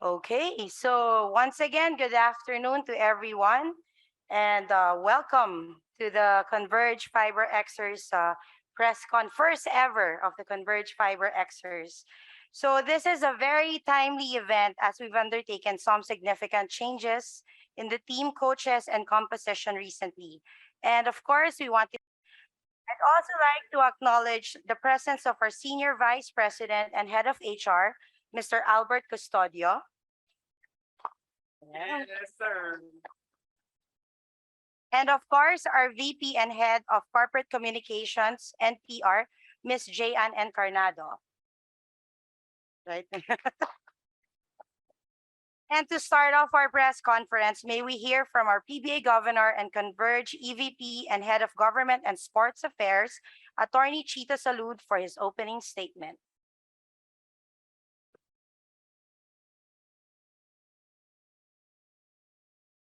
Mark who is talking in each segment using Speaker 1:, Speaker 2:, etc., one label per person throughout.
Speaker 1: Okay, so once again, good afternoon to everyone, and welcome to the Converge FiberXers press con, first ever of the Converge FiberXers. So this is a very timely event as we've undertaken some significant changes in the team, coaches, and composition recently. And of course, I'd also like to acknowledge the presence of our Senior Vice President and Head of HR, Mr. Albert Custodio.
Speaker 2: Yes, sir.
Speaker 1: And of course, our VP and Head of Corporate Communications and PR, Ms. Jayan Encarnado. Right? And to start off our press conference, may we hear from our PBA Governor and Converge EVP and Head of Government and Sports Affairs, Attorney Chito Salud, for his opening statement.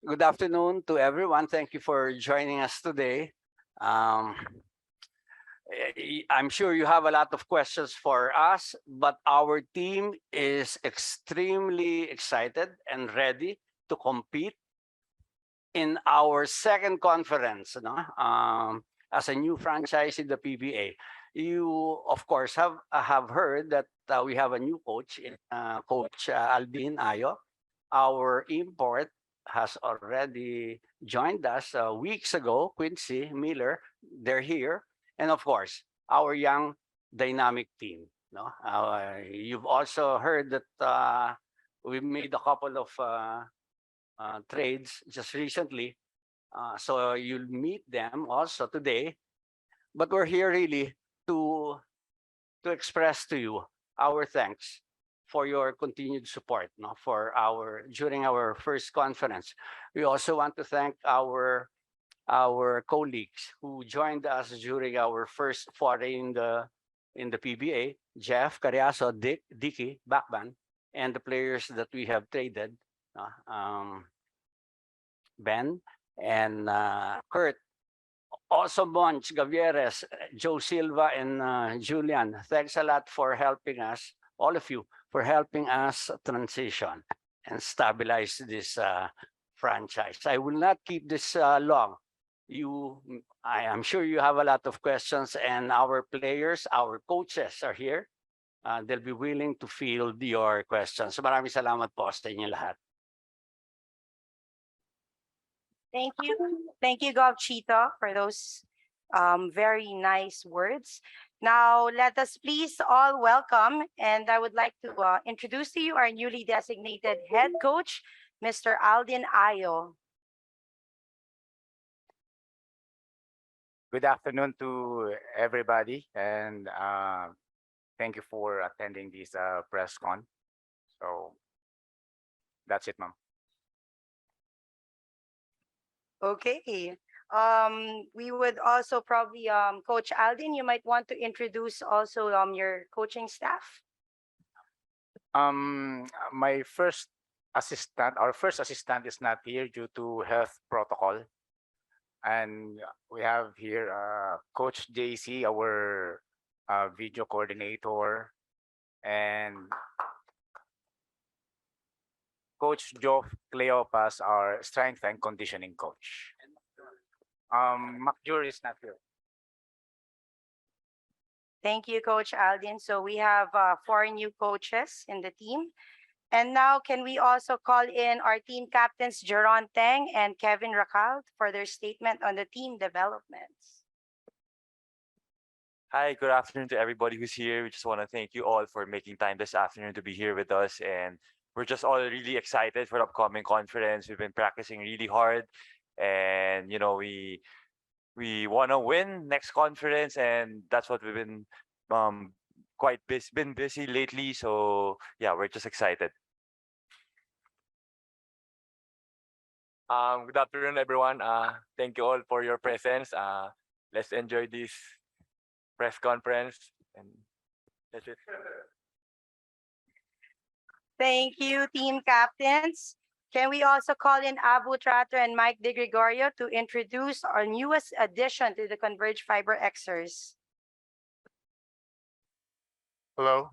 Speaker 2: Good afternoon to everyone. Thank you for joining us today. I'm sure you have a lot of questions for us, but our team is extremely excited and ready to compete in our second conference, as a new franchise in the PBA. You, of course, have heard that we have a new coach, Coach Aldin Ayo. Our import has already joined us weeks ago, Quincy Miller. They're here. And of course, our young dynamic team. You've also heard that we made a couple of trades just recently. So you'll meet them also today. But we're here really to express to you our thanks for your continued support during our first conference. We also want to thank our colleagues who joined us during our first foray in the PBA, Jeff Cariaso, Dicky Backban, and the players that we have traded, Ben and Kurt. Also Monch, Gavieres, Joe Silva, and Julian. Thanks a lot for helping us, all of you, for helping us transition and stabilize this franchise. I will not keep this long. I am sure you have a lot of questions, and our players, our coaches are here. They'll be willing to field your questions. Maraming salamat po sa inyo lahat.
Speaker 1: Thank you. Thank you, Gov Chito, for those very nice words. Now, let us please all welcome, and I would like to introduce to you our newly designated head coach, Mr. Aldin Ayo.
Speaker 3: Good afternoon to everybody, and thank you for attending this press con. So that's it, ma'am.
Speaker 1: Okay. We would also probably, Coach Aldin, you might want to introduce also your coaching staff.
Speaker 3: My first assistant, our first assistant is not here due to health protocol. And we have here Coach JC, our video coordinator, and Coach Joe Cleopas, our strength and conditioning coach. McJur is not here.
Speaker 1: Thank you, Coach Aldin. So we have 4 new coaches in the team. And now, can we also call in our team captains, Jeron Teng and Kevin Racal, for their statement on the team developments?
Speaker 4: Hi, good afternoon to everybody who's here. We just want to thank you all for making time this afternoon to be here with us. And we're just all really excited for the upcoming conference. We've been practicing really hard. And, we want to win next conference. And that's what we've been been busy lately. So, yeah, we're just excited.
Speaker 5: Good afternoon, everyone. Thank you all for your presence. Let's enjoy this press conference, and that's it.
Speaker 1: Thank you, team captains. Can we also call in Abu Tratter and Mike De Gregorio to introduce our newest addition to the Converge FiberXers?
Speaker 6: Hello.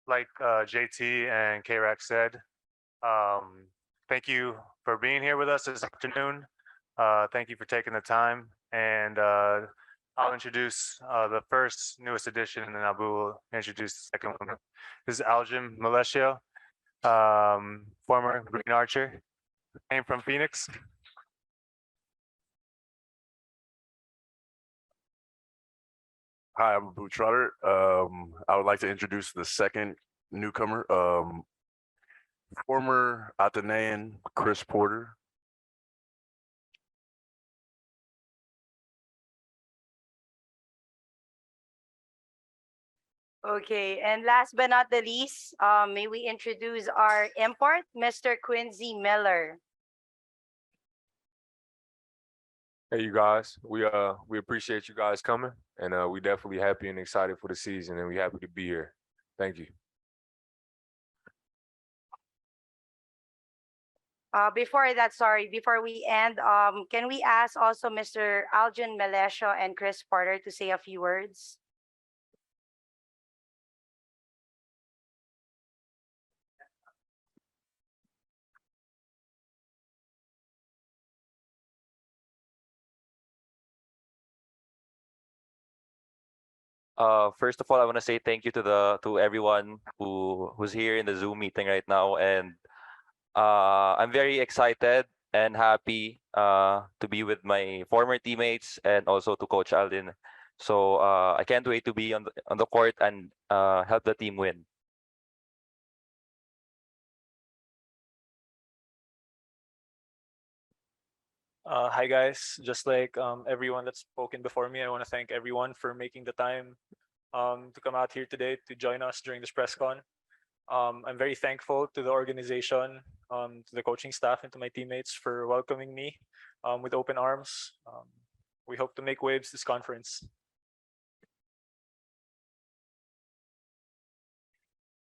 Speaker 6: like JT and K-Rex said, thank you for being here with us this afternoon. Thank you for taking the time. And I'll introduce the first newest addition, and then Abu will introduce the second one. This is Aljim Malesio, former Green Archer, came from Phoenix.
Speaker 7: Hi, I'm Abu Trotter. I would like to introduce the second newcomer, former Atenean Chris Porter.
Speaker 1: Okay, and last but not the least, may we introduce our import, Mr. Quincy Miller.
Speaker 8: Hey, you guys, we appreciate you guys coming, and we definitely happy and excited for the season, and we happy to be here. Thank you.
Speaker 1: Before we end, can we ask also Mr. Aljon Melesio and Chris Porter to say a few words?
Speaker 4: First of all, I want to say thank you to everyone who's here in the Zoom meeting right now, and I'm very excited and happy to be with my former teammates and also to Coach Aldin. So I can't wait to be on the court and help the team win.
Speaker 9: Hi guys, just like everyone that's spoken before me, I want to thank everyone for making the time to come out here today to join us during this press con. I'm very thankful to the organization, to the coaching staff, and to my teammates for welcoming me with open arms. We hope to make waves this conference.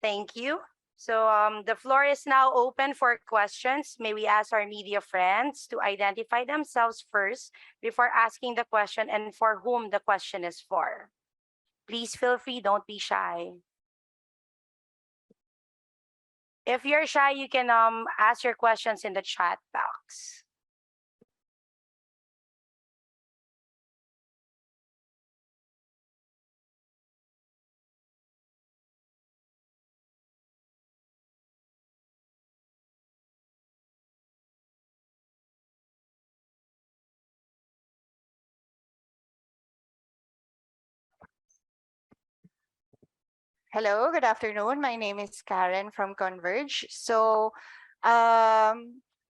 Speaker 1: Thank you. So the floor is now open for questions. May we ask our media friends to identify themselves first before asking the question and for whom the question is for. Please feel free, don't be shy. If you're shy, you can ask your questions in the chat box.
Speaker 10: Hello, good afternoon. My name is Karen from Converge. So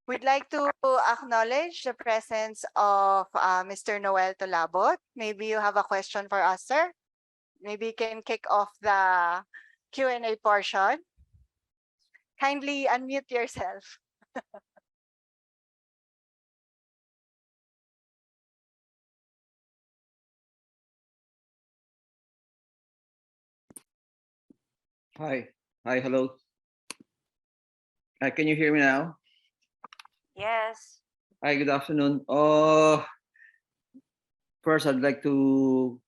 Speaker 10: we'd like to acknowledge the presence of Mr. Noel Tolabot. Maybe you have a question for us, sir. Maybe you can kick off the Q&A portion. Kindly unmute yourself.
Speaker 11: Hi. Hi, hello. Can you hear me now?
Speaker 1: Yes.
Speaker 11: Hi, good afternoon. First, I'd like to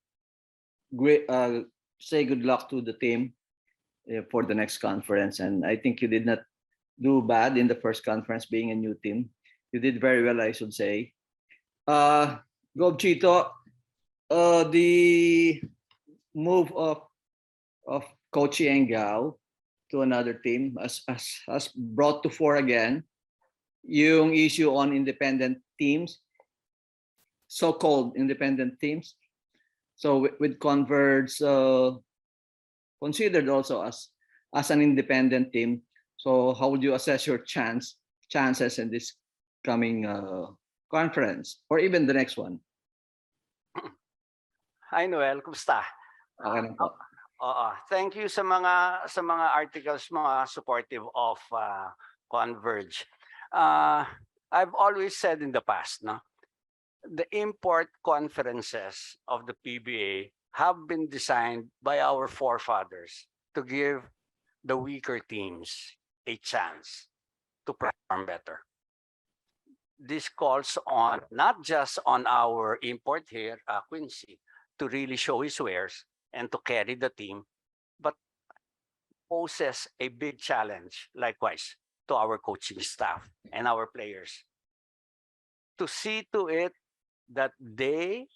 Speaker 11: say good luck to the team for the next conference. And I think you did not do bad in the first conference being a new team. You did very well, I should say. Gob Chito, the move of Coach Gao to another team has brought to fore again yung issue on independent teams, so-called independent teams. So with Converge considered also as an independent team. So how would you assess your chances in this coming conference or even the next one?
Speaker 2: Hi Noel, kumusta?
Speaker 11: Okay na po.
Speaker 2: Thank you sa mga articles mga supportive of Converge. I've always said in the past, no, the import conferences of the PBA have been designed by our forefathers to give the weaker teams a chance to perform better. This calls on not just on our import here, Quincy, to really show his wares and to carry the team, but poses a big challenge, likewise, to our coaching staff and our players to see to it that they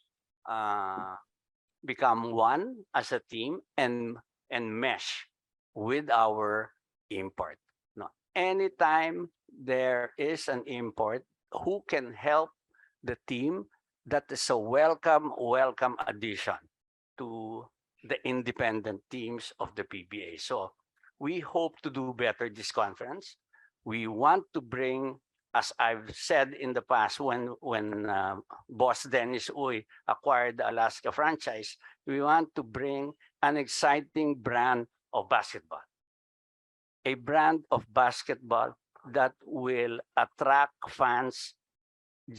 Speaker 2: become one as a team and mesh with our import. No, anytime there is an import, who can help the team? That is a welcome addition to the independent teams of the PBA. So we hope to do better this conference. We want to bring, as I've said in the past, when Boss Dennis Uy acquired the Alaska franchise, we want to bring an exciting brand of basketball. A brand of basketball that will attract fans,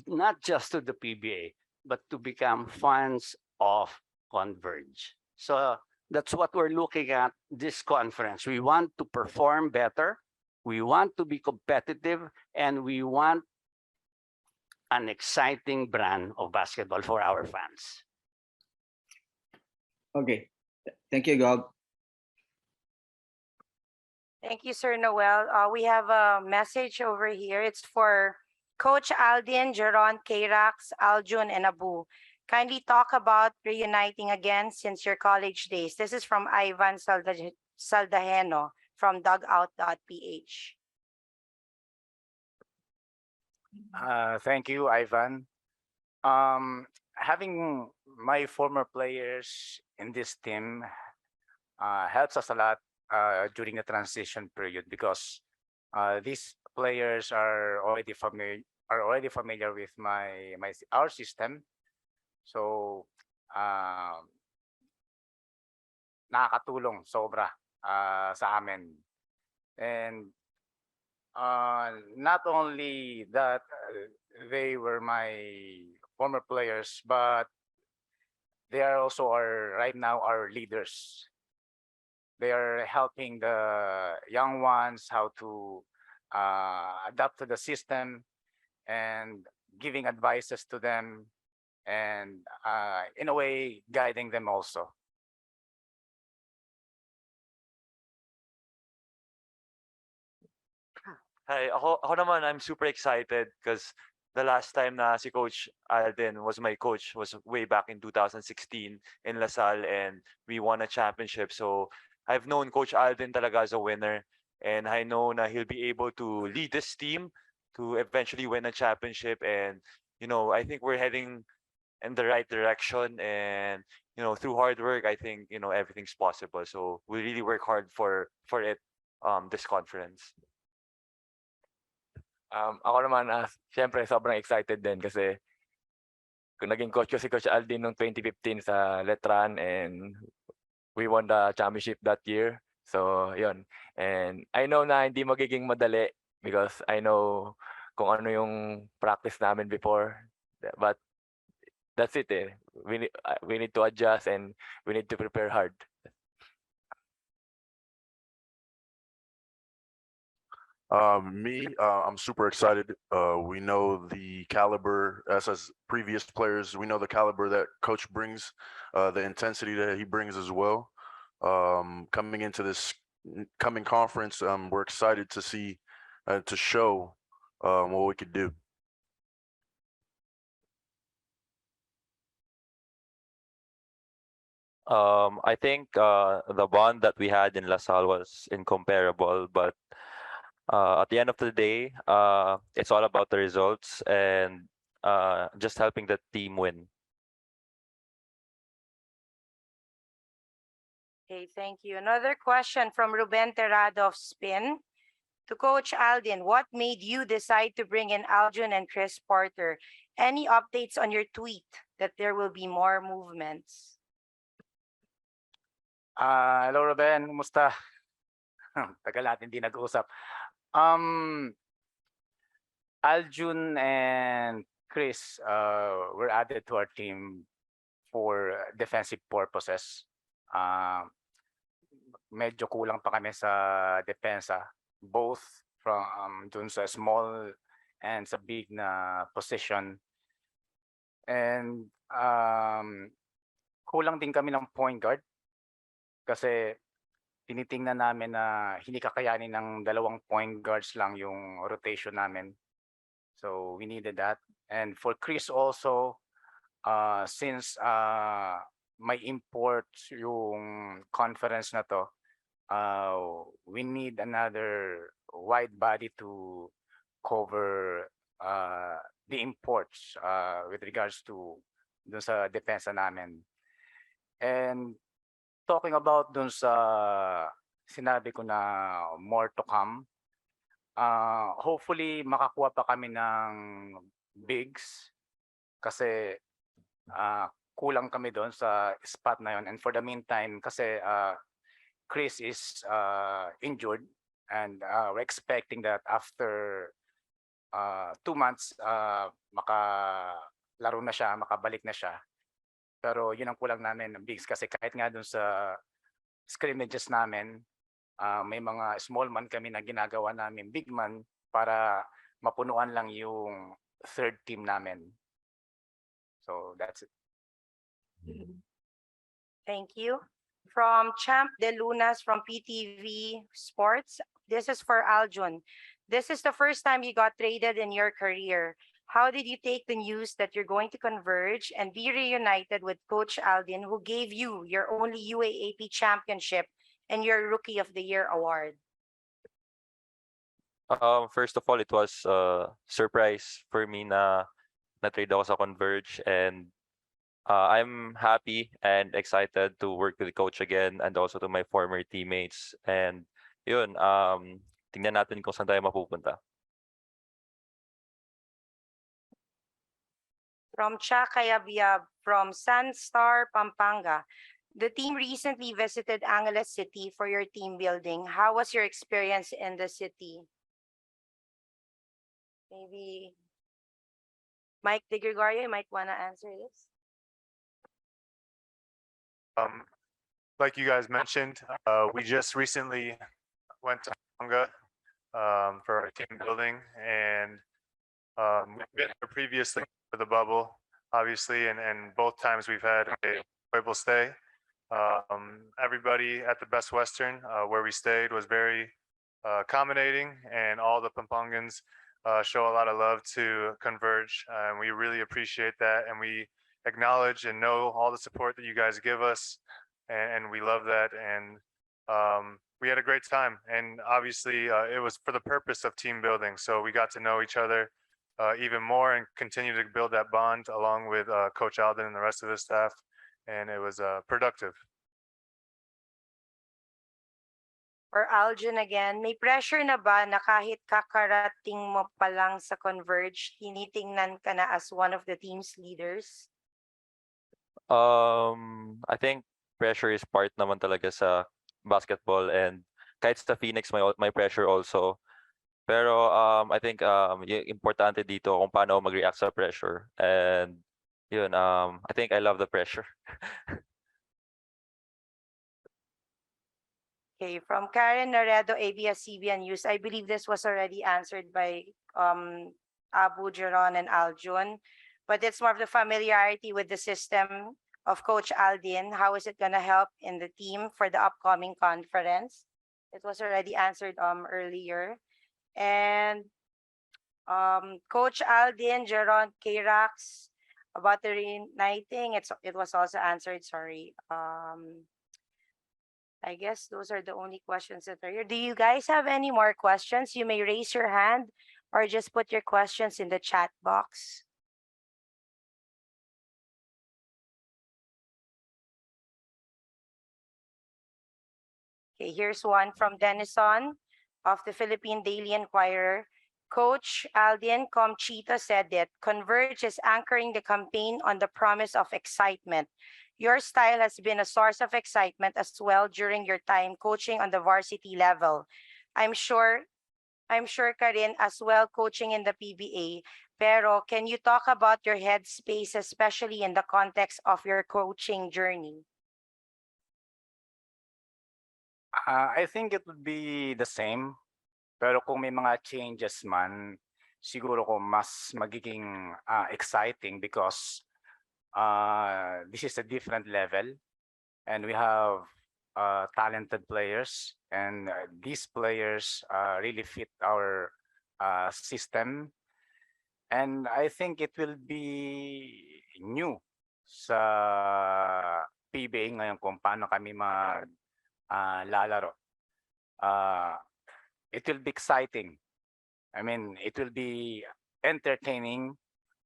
Speaker 2: not just to the PBA, but to become fans of Converge. So that's what we're looking at this conference. We want to perform better. We want to be competitive, and we want an exciting brand of basketball for our fans.
Speaker 11: Okay. Thank you, Gob.
Speaker 1: Thank you, Sir Noel. We have a message over here. It's for Coach Aldin, Jeron, Krax, Aljun, and Abu. Kindly talk about reuniting again since your college days. This is from Ivan Saldaheno from dugout.ph.
Speaker 3: Thank you, Ivan. Having my former players in this team helps us a lot during the transition period because these players are already familiar with our system. So nakakatulong sobra sa amin. And not only that they were my former players, but they are also right now our leaders. They are helping the young ones how to adapt to the system and giving advices to them and in a way guiding them also.
Speaker 4: Hi, ako naman, I'm super excited because the last time na si Coach Alden was my coach was way back in 2016 in LaSalle, and we won a championship. So I've known Coach Alden talaga as a winner, and I know na he'll be able to lead this team to eventually win a championship. And I think we're heading in the right direction, and through hard work, I think everything's possible. So we really work hard for it this conference.
Speaker 5: Ako naman, siyempre sobrang excited din kasi kung naging coach ko si Coach Aldin noong 2015 sa Letran, and we won the championship that year. So, yun. And I know na hindi magiging madali because I know kung ano yung practice namin before. But that's it eh. We need to adjust and we need to prepare hard.
Speaker 7: I'm super excited. We know the caliber, as previous players, we know the caliber that coach brings, the intensity that he brings as well. Coming into this coming conference, we're excited to see, to show what we could do.
Speaker 12: I think the bond that we had in LaSalle was incomparable, but at the end of the day, it's all about the results and just helping the team win.
Speaker 1: Okay, thank you. Another question from Ruben Terrado of Spin. To Coach Aldin, what made you decide to bring in Aljun and Chris Porter? Any updates on your tweet that there will be more movements?
Speaker 3: Hello, Ruben. Kumusta? Tagal natin hindi nag-usap. Aljun and Chris were added to our team for defensive purposes. Medyo kulang pa kami sa depensa, both from dun sa small and sa big na position. And kulang din kami ng point guard kasi tinitingnan namin na hindi kakayanin ng 2 point guards lang yung rotation namin. So we needed that. And for Chris also, since may imports yung conference na to, we need another wide body to cover the imports with regards to dun sa depensa namin. And talking about dun sa sinabi ko na more to come, hopefully makakuha pa kami ng bigs kasi kulang kami doon sa spot na yon. And for the meantime, kasi Chris is injured and we're expecting that after 2 months makalaro na siya, makabalik na siya. Pero yun ang kulang namin ng bigs kasi kahit nga doon sa scrimmages namin, may mga small man kami na ginagawa namin big man para mapunuan lang yung third team namin. So that's it.
Speaker 1: Thank you. From Champ De Lunas from PTV Sports, this is for Aljun. This is the first time you got traded in your career. How did you take the news that you're going to converge and be reunited with Coach Aldin, who gave you your only UAAP championship and your Rookie of the Year award?
Speaker 12: First of all, it was a surprise for me na na-trade ako sa Converge, and I'm happy and excited to work with the coach again and also to my former teammates. And yun, tingnan natin kung saan tayo mapupunta.
Speaker 1: From Chakayabia from Sunstar, Pampanga. The team recently visited Angeles City for your team building. How was your experience in the city? Maybe Mike De Gregorio, you might want to answer this.
Speaker 6: Like you guys mentioned, we just recently went to Tonga for our team building, and we've been there previously for the bubble, obviously, and both times we've had a enjoyable stay. Everybody at the Best Western, where we stayed, was very accommodating, and all the Pampangans show a lot of love to Converge, and we really appreciate that, and we acknowledge and know all the support that you guys give us, and we love that. And we had a great time, and obviously it was for the purpose of team building, so we got to know each other even more and continue to build that bond along with Coach Alden and the rest of his staff, and it was productive.
Speaker 1: Or Aljun again, may pressure na ba na kahit kakarating mo pa lang sa Converge, tinitingnan ka na as one of the team's leaders?
Speaker 12: I think pressure is part naman talaga sa basketball, and kahit sa Phoenix may pressure also. Pero I think yung importante dito kung paano mag-react sa pressure, and yun, I think I love the pressure.
Speaker 1: Okay, from Karen Naredo, ABS-CBN News. I believe this was already answered by Abu, Jeron, and Aljun, but it's more of the familiarity with the system of Coach Aldin. How is it gonna help in the team for the upcoming conference? It was already answered earlier. And Coach Aldin, Jeron, K-Rax, about the reuniting, it was also answered, sorry. I guess those are the only questions that are here. Do you guys have any more questions? You may raise your hand or just put your questions in the chat box. Okay, here's one from Denison of the Philippine Daily Inquirer. Coach Aldin Comchito said that Converge is anchoring the campaign on the promise of excitement. Your style has been a source of excitement as well during your time coaching on the varsity level. I'm sure Karin as well coaching in the PBA. Pero can you talk about your headspace, especially in the context of your coaching journey?
Speaker 3: I think it would be the same. Pero kung may mga changes man, siguro ko mas magiging exciting because this is a different level, and we have talented players, and these players really fit our system. And I think it will be new sa PBA ngayon kung paano kami lalaro. It will be exciting. I mean, it will be entertaining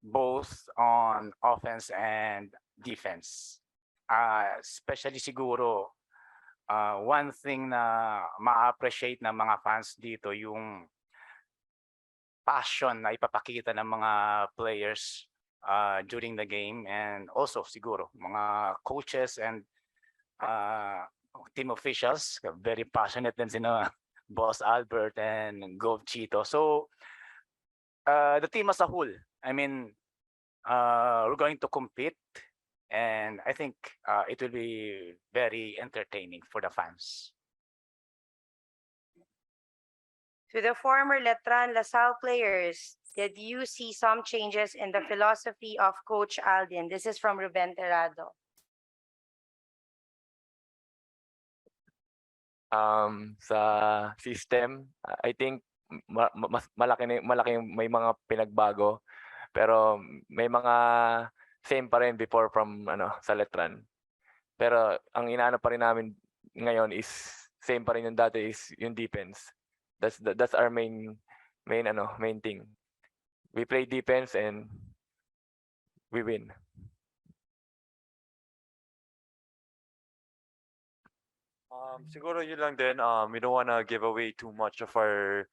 Speaker 3: both on offense and defense. Especially siguro, one thing na ma-appreciate ng mga fans dito yung passion na ipapakita ng mga players during the game, and also siguro mga coaches and team officials very passionate din sila Boss Albert and Gov Chito. So the team as a whole, I mean, we're going to compete, and I think it will be very entertaining for the fans.
Speaker 1: To the former Letran LaSalle players, did you see some changes in the philosophy of Coach Aldin? This is from Ruben Terrado.
Speaker 5: Sa system, I think mas malaki may mga pinagbago, pero may mga same pa rin before from sa Letran. Pero ang inaano pa rin namin ngayon is same pa rin yung dati, is yung defense. That's our main thing. We play defense and we win.
Speaker 4: Siguro yun lang din. We don't wanna give away too much of our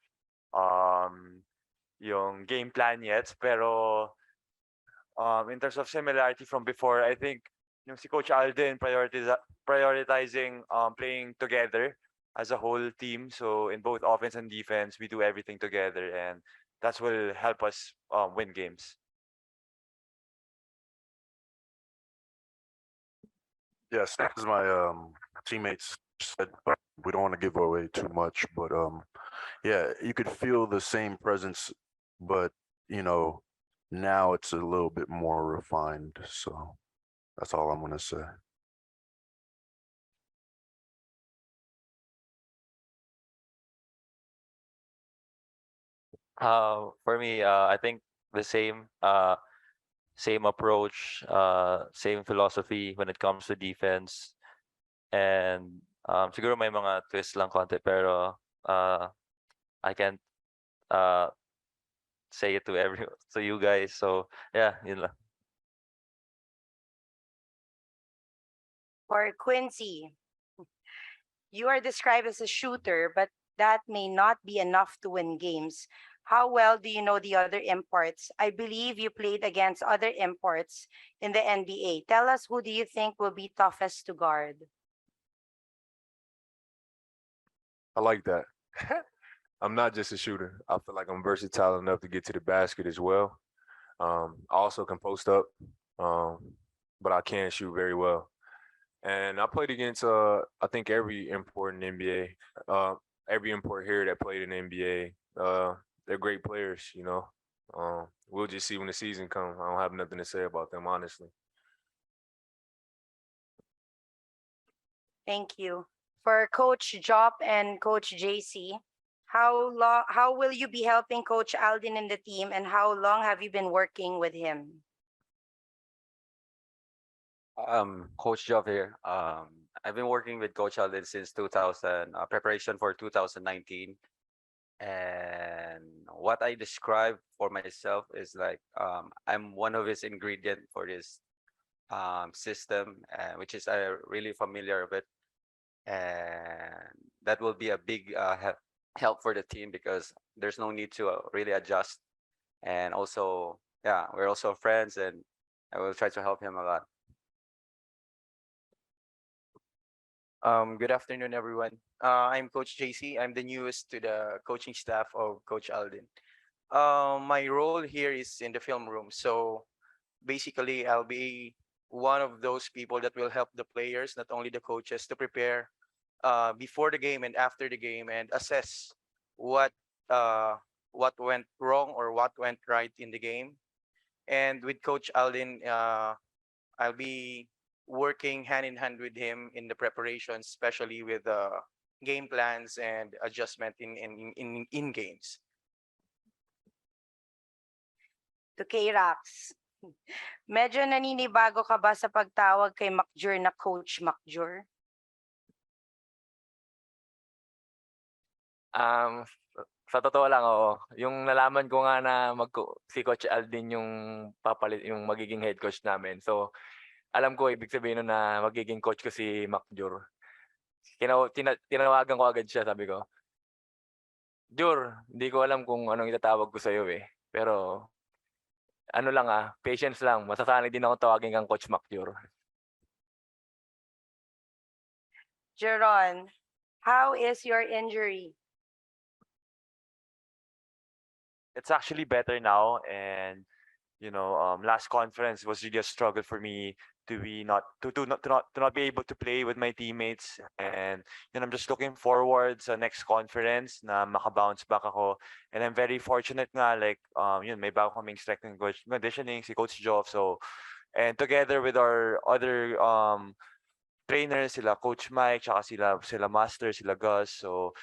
Speaker 4: yung game plan yet. Pero in terms of similarity from before, I think yung si Coach Alden prioritizing playing together as a whole team. So in both offense and defense, we do everything together, and that will help us win games.
Speaker 7: Yes, as my teammates said, but we don't want to give away too much. But yeah, you could feel the same presence, but now it's a little bit more refined. So that's all I'm gonna say.
Speaker 12: For me, I think the same approach, same philosophy when it comes to defense. And siguro may mga twist lang konti, pero I can't say it to you guys. So yeah, yun lang.
Speaker 1: For Quincy, you are described as a shooter, but that may not be enough to win games. How well do you know the other imports? I believe you played against other imports in the NBA. Tell us, who do you think will be toughest to guard?
Speaker 8: I like that. I'm not just a shooter. I feel like I'm versatile enough to get to the basket as well. I also can post up, but I can shoot very well. And I played against I think every import in the NBA, every import here that played in the NBA. They're great players, We'll just see when the season comes. I don't have nothing to say about them, honestly.
Speaker 1: Thank you. For Coach Jop and Coach JC, how will you be helping Coach Aldin in the team, and how long have you been working with him?
Speaker 13: Coach Job here. I've been working with Coach Alden since 2000, preparation for 2019. And what I describe for myself is like I'm one of his ingredient for this system, which is really familiar with, and that will be a big help for the team because there's no need to really adjust. And also, yeah, we're also friends, and I will try to help him a lot.
Speaker 14: Good afternoon, everyone. I'm Coach JC. I'm the newest to the coaching staff of Coach Alden. My role here is in the film room. So basically, I'll be one of those people that will help the players, not only the coaches, to prepare before the game and after the game and assess what went wrong or what went right in the game. And with Coach Alden, I'll be working hand in hand with him in the preparation, especially with the game plans and adjustment in games.
Speaker 1: To K-Rax. Medyo naninibago ka ba sa pagtawag kay Macjur na Coach Macjur?
Speaker 5: Sa totoo lang, oo. Yung nalaman ko nga na si Coach Aldin yung yung magiging head coach namin. So, alam ko ibig sabihin nun na magiging coach ko si Macjur. Tinawagan ko agad siya, sabi ko, Jur, hindi ko alam kung anong itatawag ko sa'yo eh. Pero, ano lang patience lang. Masasanay din ako tawagin kang Coach Macjur.
Speaker 1: Jeron, how is your injury?
Speaker 4: It's actually better now, and last conference was really a struggle for me to not be able to play with my teammates, and I'm just looking forward sa next conference na maka-bounce back ako, and I'm very fortunate nga, like may bago kaming strength and conditioning si Coach Joff, so and together with our other trainers, sila Coach Mike, tsaka sila Master, sila Gus, so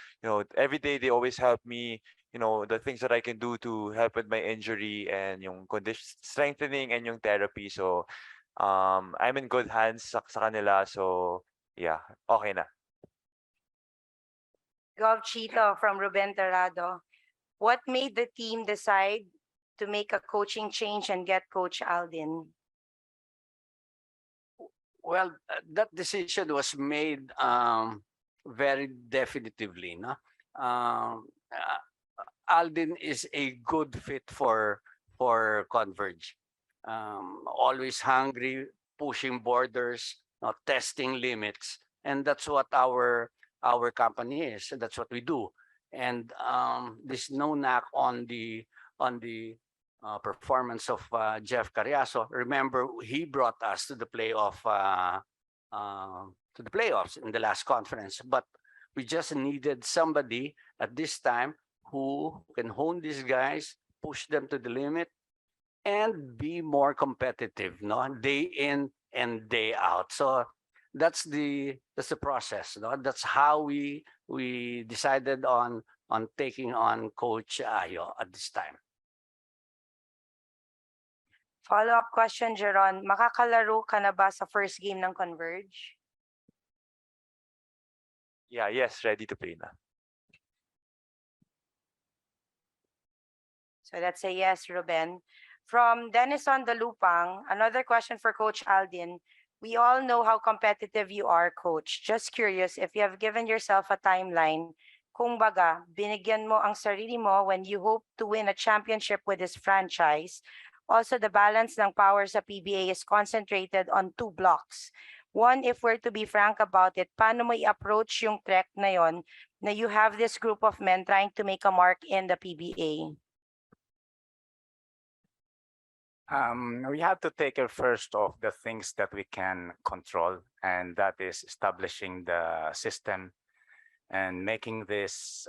Speaker 4: every day they always help me, the things that I can do to help with my injury and yung condition strengthening and yung therapy. So I'm in good hands sa kanila. So yeah, okay na.
Speaker 1: Gov Chito from Ruben Terrado. What made the team decide to make a coaching change and get Coach Aldin?
Speaker 2: Well, that decision was made very definitively. No? Aldin is a good fit for Converge. Always hungry, pushing borders, testing limits, and that's what our company is. That's what we do. And there's no knock on the performance of Jeff Carriazo. Remember, he brought us to the playoffs in the last conference, but we just needed somebody at this time who can hone these guys, push them to the limit, and be more competitive, day in and day out. So that's the process. That's how we decided on taking on Coach Ayo at this time.
Speaker 1: Follow-up question, Jeron. Makakalaro ka na ba sa first game ng Converge?
Speaker 4: Yeah, yes, ready to play na.
Speaker 1: So that's a yes, Ruben. From Denison Dalupang, another question for Coach Aldin. We all know how competitive you are, Coach. Just curious if you have given yourself a timeline. Kung baga, binigyan mo ang sarili mo when you hope to win a championship with this franchise. Also, the balance ng power sa PBA is concentrated on two blocks. One, if we're to be frank about it, paano mo i-approach yung trek na yon na you have this group of men trying to make a mark in the PBA?
Speaker 3: We have to take care first of the things that we can control, and that is establishing the system and making these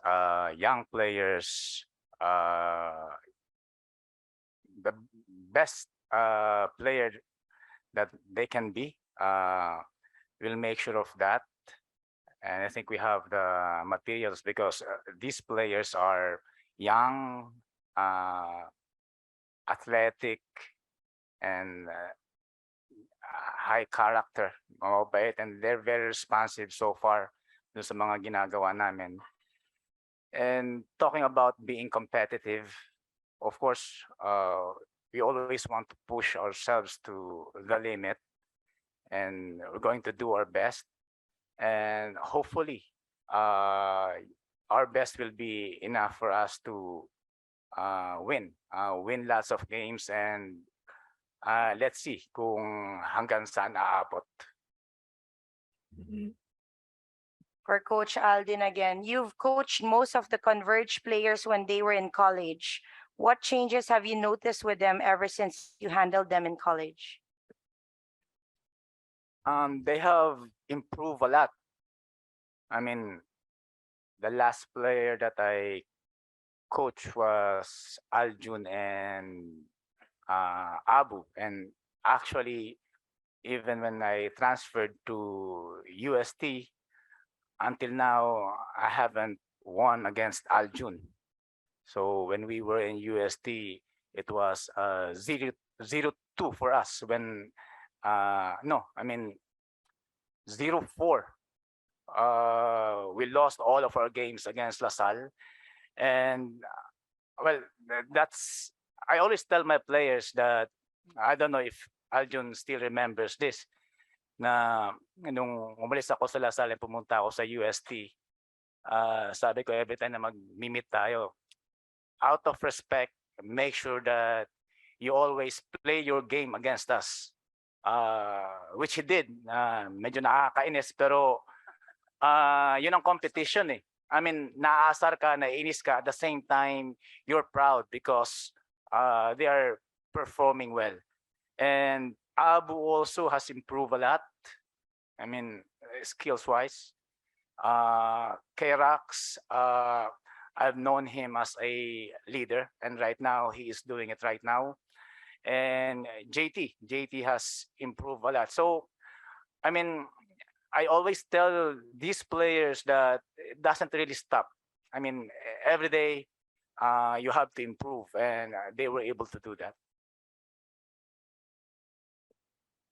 Speaker 3: young players the best player that they can be. We'll make sure of that. And I think we have the materials because these players are young, athletic, and high character, mabait, and they're very responsive so far dun sa mga ginagawa namin. And talking about being competitive, of course, we always want to push ourselves to the limit, and we're going to do our best. And hopefully, our best will be enough for us to win lots of games, and let's see kung hanggang saan aabot.
Speaker 1: For Coach Aldin again, you've coached most of the Converge players when they were in college. What changes have you noticed with them ever since you handled them in college?
Speaker 3: They have improved a lot. I mean, the last player that I coached was Aljun and Abu, and actually even when I transferred to UST, until now, I haven't won against Aljun. So when we were in UST, it was 0-2 for us. When no, I mean 0-4. We lost all of our games against LaSalle, and well, that's I always tell my players that I don't know if Aljun still remembers this. Na nung umalis ako sa LaSalle, pumunta ako sa UST. Sabi ko every time na mag-meet tayo, out of respect, make sure that you always play your game against us. Which he did. Medyo nakakainis pero yun ang competition eh. I mean, naaasar ka, naiinis ka, at the same time, you're proud because they are performing well. And Abu also has improved a lot. I mean, skills-wise. K-Rax, I've known him as a leader, and right now he is doing it right now. And JT has improved a lot. So, I mean, I always tell these players that it doesn't really stop. I mean, every day you have to improve, and they were able to do that.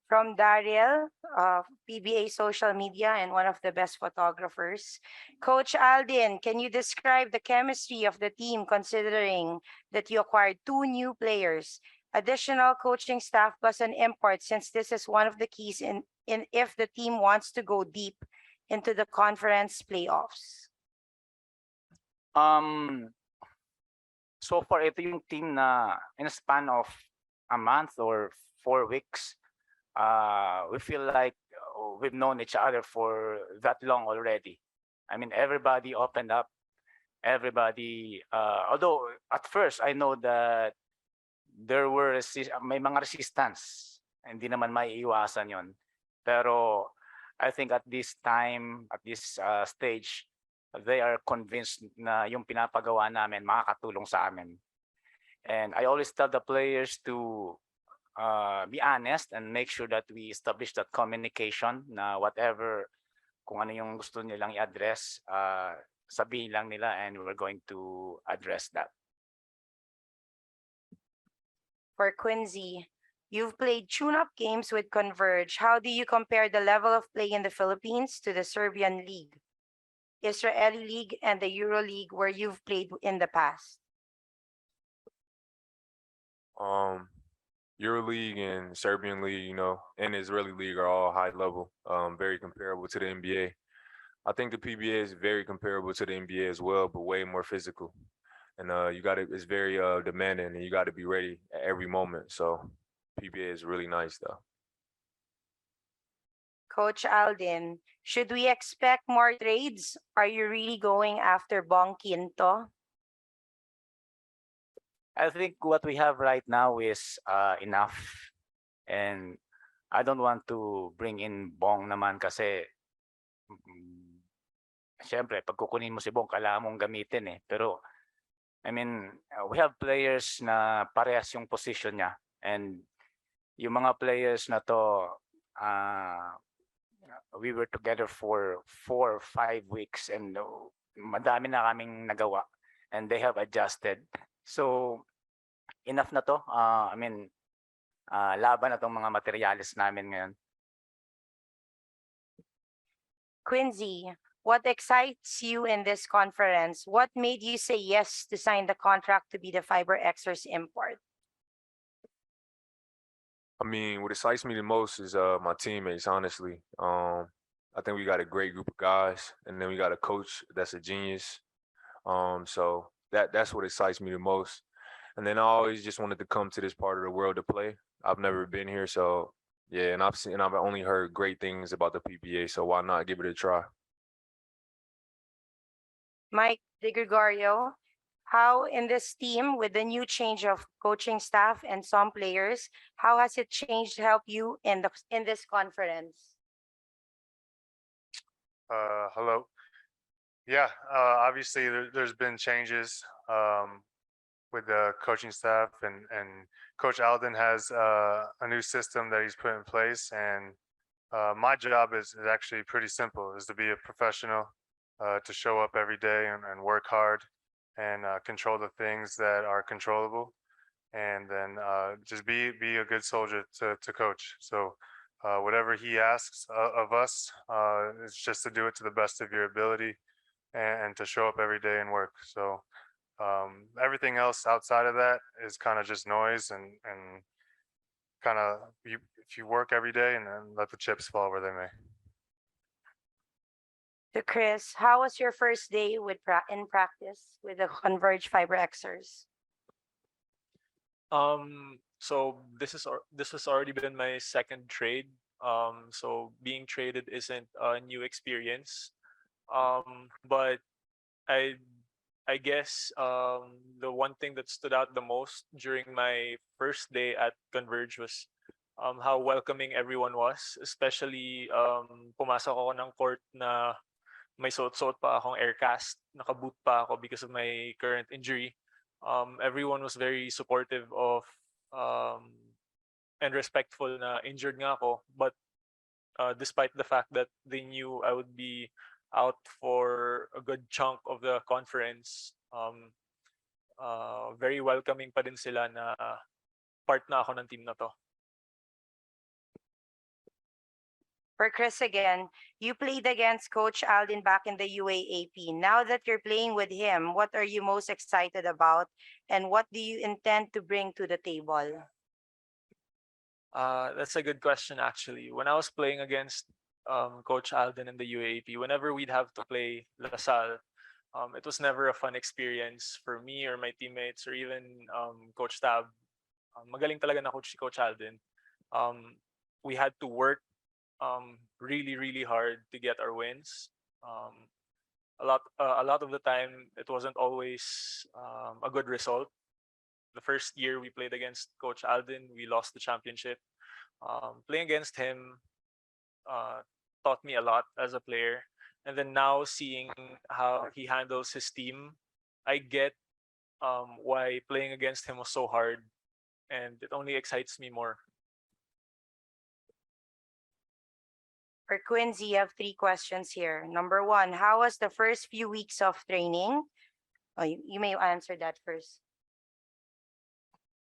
Speaker 1: From Dariel of PBA social media and one of the best photographers. Coach Aldin, can you describe the chemistry of the team considering that you acquired two new players? Additional coaching staff plus an import, since this is one of the keys in if the team wants to go deep into the conference playoffs.
Speaker 3: So far, ito yung team na in a span of a month or 4 weeks, we feel like we've known each other for that long already. I mean, everybody opened up. Everybody, although at first I know that there were may mga resistance. Hindi naman maiiwasan yon. Pero I think at this time, at this stage, they are convinced na yung pinapagawa namin makakatulong sa amin. And I always tell the players to be honest and make sure that we establish that communication na whatever, kung ano yung gusto nilang i-address, sabihin lang nila and we're going to address that.
Speaker 1: For Quincy, you've played tune-up games with Converge. How do you compare the level of play in the Philippines to the Serbian League, Israeli League, and the Euro League where you've played in the past?
Speaker 8: EuroLeague and Serbian League, and Israeli League are all high level, very comparable to the NBA. I think the PBA is very comparable to the NBA as well, but way more physical. And it's very demanding, and you got to be ready at every moment. So PBA is really nice, though.
Speaker 1: Coach Aldin, should we expect more trades? Are you really going after Bong Quinto?
Speaker 3: I think what we have right now is enough. And I don't want to bring in Bong naman kasi syempre, pag kukunin mo si Bong, kailangan mong gamitin eh. Pero, I mean, we have players na parehas yung position niya. And yung mga players na to, we were together for 4 or 5 weeks and madami na kaming nagawa. And they have adjusted. So, enough na to. I mean, laban na tong mga materialis namin ngayon.
Speaker 1: Quincy, what excites you in this conference? What made you say yes to sign the contract to be the FiberXers import?
Speaker 8: I mean, what excites me the most is my teammates, honestly. I think we got a great group of guys, and then we got a coach that's a genius. So that's what excites me the most. And then I always just wanted to come to this part of the world to play. I've never been here, so yeah, and I've only heard great things about the PBA, so why not give it a try?
Speaker 1: Mike DeGregorio, how in this team with the new change of coaching staff and some players, how has it changed to help you in this conference?
Speaker 6: Hello. Yeah, obviously there's been changes. with the coaching staff, and Coach Alden has a new system that he's put in place, and my job is actually pretty simple: is to be a professional, to show up every day and work hard, and control the things that are controllable, and then just be a good soldier to coach. So whatever he asks of us, it's just to do it to the best of your ability, and to show up every day and work. So everything else outside of that is kind of just noise, and kind of you if you work every day and then let the chips fall where they may.
Speaker 1: To Chris, how was your first day in practice with the Converge FiberXers?
Speaker 9: So this has already been my second trade. So being traded isn't a new experience. But I I guess the one thing that stood out the most during my first day at Converge was how welcoming everyone was, especially pumasok ako ng court na may suot-suot pa akong aircast, nakaboot pa ako because of my current injury. Everyone was very supportive of um, and respectful na injured nga ako, but despite the fact that they knew I would be out for a good chunk of the conference, very welcoming pa din sila na part na ako ng team na to.
Speaker 1: For Chris again, you played against Coach Aldin back in the UAAP. Now that you're playing with him, what are you most excited about, and what do you intend to bring to the table?
Speaker 9: That's a good question, actually. When I was playing against Coach Alden in the UAAP, whenever we'd have to play LaSalle, it was never a fun experience for me or my teammates or even Coach Tab. Magaling talaga na coach si Coach Alden. We had to work really, really hard to get our wins. A lot of the time, it wasn't always a good result. The first year we played against Coach Alden, we lost the championship. Playing against him taught me a lot as a player. And then now seeing how he handles his team, I get why playing against him was so hard, and it only excites me more.
Speaker 1: For Quincy, you have 3 questions here. Number 1, how was the first few weeks of training? Oh, you may answer that first.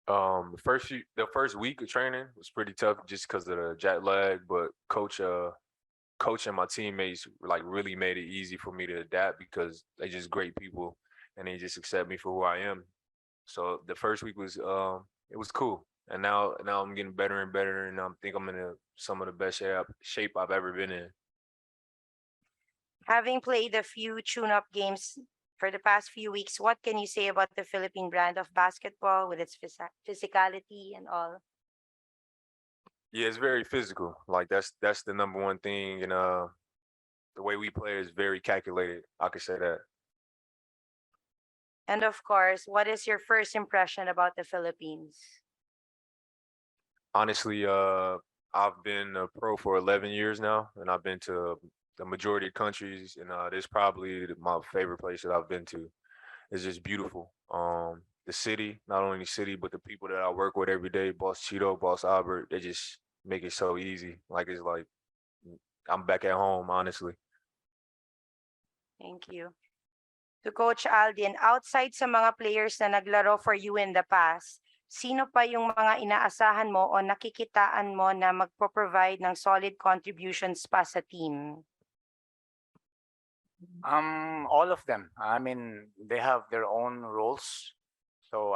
Speaker 8: The first week of training was pretty tough just because of the jet lag, but coach and my teammates like really made it easy for me to adapt because they just great people and they just accept me for who I am. So the first week was it was cool. And now I'm getting better and better, and I think I'm in some of the best shape I've ever been in.
Speaker 1: Having played a few tune-up games for the past few weeks, what can you say about the Philippine brand of basketball with its physicality and all?
Speaker 8: Yeah, it's very physical. Like that's the number one thing, and the way we play is very calculated. I could say that.
Speaker 1: And of course, what is your first impression about the Philippines?
Speaker 8: Honestly, I've been a pro for 11 years now, and I've been to the majority of countries, and this is probably my favorite place that I've been to. It's just beautiful. The city, not only the city, but the people that I work with every day, Boss Cheeto, Boss Albert, they just make it so easy. Like it's like I'm back at home, honestly.
Speaker 1: Thank you. To Coach Aldin, outside sa mga players na naglaro for you in the past, sino pa yung mga inaasahan mo o nakikitaan mo na magpo-provide ng solid contributions pa sa team?
Speaker 3: All of them. I mean, they have their own roles. So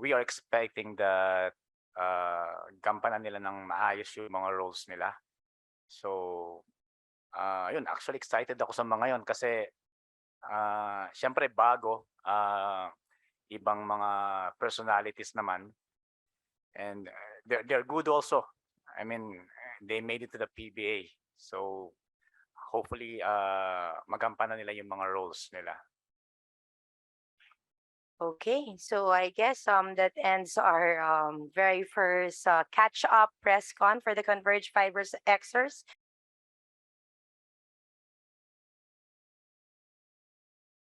Speaker 3: we are expecting that gampanan nila ng maayos yung mga roles nila. So yun, actually excited ako sa mga yun kasi syempre bago, ibang mga personalities naman, and they're good also. I mean, they made it to the PBA. So hopefully magampanan nila yung mga roles nila.
Speaker 1: Okay, so I guess that ends our very first catch-up press con for the Converge FiberXers.